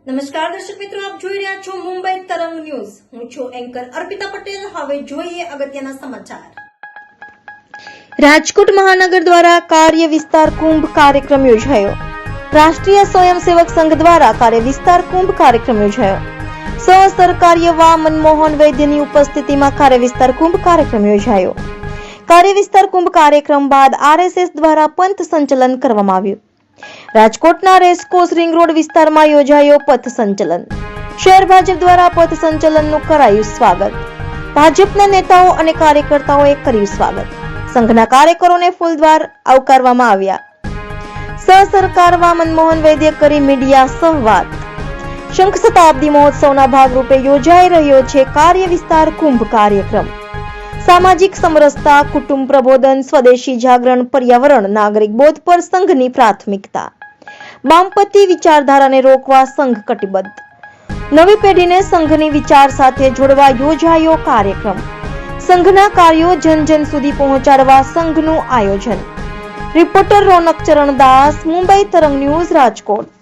નમસ્કાર દર્શક મિત્રો, આપ જોઈ રહ્યા છો મુંબઈ તરંગ ન્યૂઝ. હું છું એન્કર અર્પિતા પટેલ. હવે જોઈએ અગત્યના સમાચાર. રાજકોટ મહાનગર દ્વારા કાર્ય વિસ્તાર કુંભ કાર્યક્રમ યોજાયો. રાષ્ટ્રીય સ્વયંસેવક સંઘ દ્વારા કાર્ય વિસ્તાર કુંભ કાર્યક્રમ યોજાયો. સહસરકાર્યવાહ મનમોહન વૈદ્યની ઉપસ્થિતિમાં કાર્ય વિસ્તાર કુંભ કાર્યક્રમ યોજાયો. કાર્ય વિસ્તાર કુંભ કાર્યક્રમ બાદ આરએસએસ દ્વારા પંથ સંચલન કરવામાં આવ્યું. રાજકોટના રેસકોર્સ રિંગ રોડ વિસ્તારમાં યોજાયો પથ સંચલન. શહેર ભાજપ દ્વારા પથ સંચલનનું કરાયું સ્વાગત. ભાજપના નેતાઓ અને કાર્યકર્તાઓએ કર્યું સ્વાગત. સંઘના કાર્યકરોને ફૂલદ્વાર આવકારવામાં આવ્યા. સહસરકારવાહ મનમોહન વૈદ્ય કરી મીડિયા સહવાત. શંખ શતાબ્દી મહોત્સવના ભાગરૂપે યોજાઈ રહ્યો છે કાર્ય વિસ્તાર કુંભ કાર્યક્રમ. સામાજિક સમરસતા, કુટુંબ પ્રબોધન, સ્વદેશી જાગરણ, પર્યાવરણ, નાગરિક બોધ પર સંઘની પ્રાથમિકતા. વામપંથી વિચારધારાને રોકવા સંઘ કટિબદ્ધ. નવી પેઢીને સંઘની વિચાર સાથે જોડવા યોજાયો કાર્યક્રમ. સંઘના કાર્યો જન જન સુધી પહોંચાડવા સંઘનું આયોજન. રિપોર્ટર રોનક ચરણ દાસ, મુંબઈ તરંગ ન્યૂઝ, રાજકોટ.